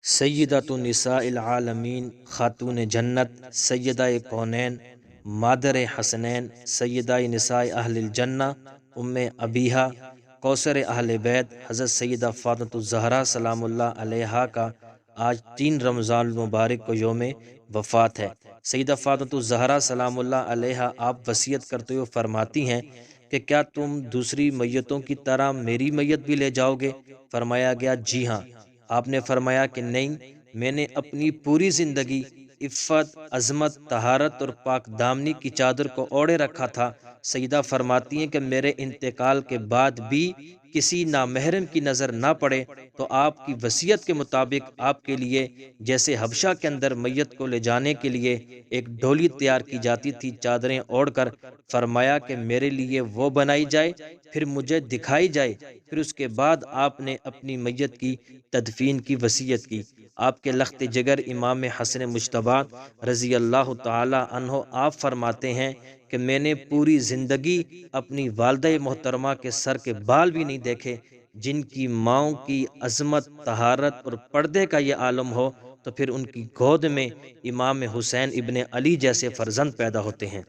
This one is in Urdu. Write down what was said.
سیدۃ النساء العالمین، خاتون جنت، سیدہ کونین، مادر حسنین، سیدہ نساء اہل الجنہ، ام ابیہا، کوثر اہل بیت، حضرت سیدہ فاطمہ الزہرا سلام اللہ علیہا کا آج 3 رمضان المبارک کو یوم وفات ہے۔ سیدہ فاطمہ الزہرا سلام اللہ علیہا آپ وصیت کرتے ہوئے فرماتی ہیں کہ کیا تم دوسری میتوں کی طرح میری میت بھی لے جاؤ گے؟ فرمایا گیا جی ہاں۔ آپ نے فرمایا کہ نہیں، میں نے اپنی پوری زندگی عفت، عظمت، طہارت اور پاک دامنی کی چادر کو اوڑھے رکھا تھا۔ سیدہ فرماتی ہیں کہ میرے انتقال کے بعد بھی کسی نامحرم کی نظر نہ پڑے تو آپ کی وصیت کے مطابق آپ کے لیے جیسے حبشہ کے اندر میت کو لے جانے کے لیے ایک ڈھولی تیار کی جاتی تھی چادریں اوڑھ کر، فرمایا کہ میرے لیے وہ بنائی جائے، پھر مجھے دکھائی جائے۔ پھر اس کے بعد آپ نے اپنی میت کی تدفین کی وصیت کی۔ آپ کے لخت جگر امام حسن مجتبی رضی اللہ تعالی عنہ آپ فرماتے ہیں کہ میں نے پوری زندگی اپنی والدہ محترمہ کے سر کے بال بھی نہیں دیکھے۔ جن کی ماؤں کی عظمت، طہارت اور پردے کا یہ عالم ہو تو پھر ان کی گود میں امام حسین ابن علی جیسے فرزند پیدا ہوتے ہیں۔